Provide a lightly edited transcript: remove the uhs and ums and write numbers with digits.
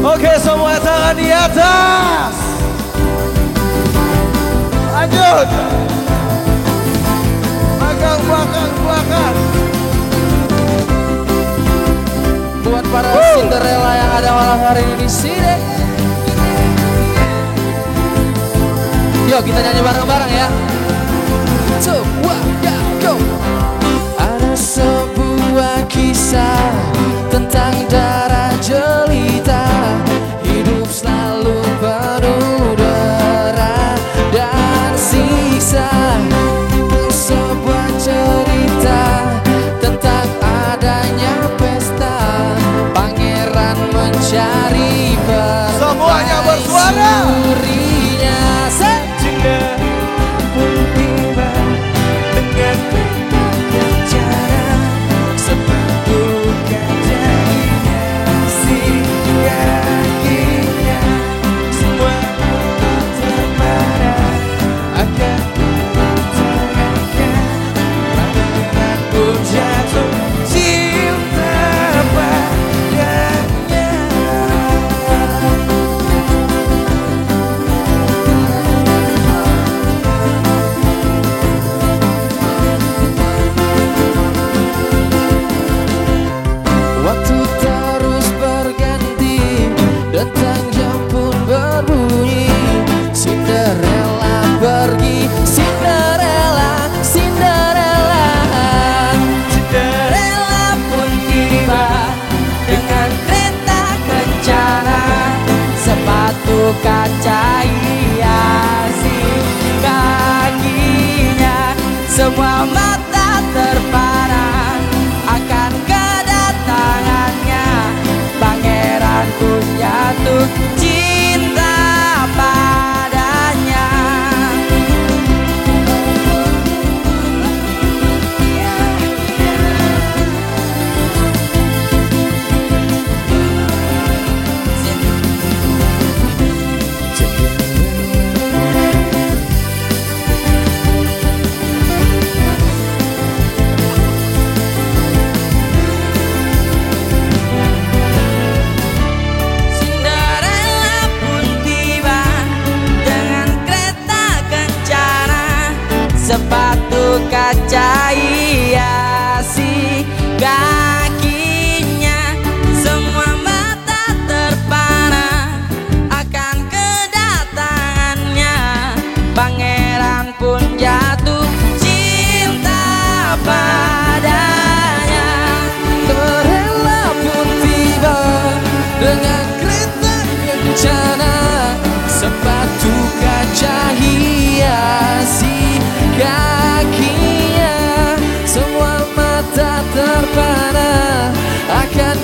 Oke, semua tangan di atas. Lanjut. Belakang, belakang, belakang. Buat para Cinderella yang ada malam hari ini di sini. Yuk kita nyanyi bareng-bareng ya. Coba ya, go. Ada sebuah kisah tentang darah jelita, hidup selalu penuh dera dan siksa. Sebuah cerita tentang adanya pesta, pangeran mencari Semuanya bersuara. permaisurinya. Cinta pun tiba dengan cara sepatu kacanya si kakinya semua terpana akan terangkan pangeran pun jatuh cinta padanya. Waktu terus berganti, datang jam pun berbunyi. Cinderella pergi, Cinderella, Cinderella. Cinderella pun tiba dengan kereta kencana, sepatu kaca hiasi kakinya. Semua mata terpana akan kedatangannya, pangeran pun jatuh cinta padanya. Cinderella pun tiba dengan kereta kencana, sepatu kaca hiasi kakinya. Semua mata terpana akan kedatangannya, pangeran pun jatuh cinta padanya. Cinderella pun tiba dengan kereta kencana, sepatu kaca hiasi kakinya. Semua mata terpana akan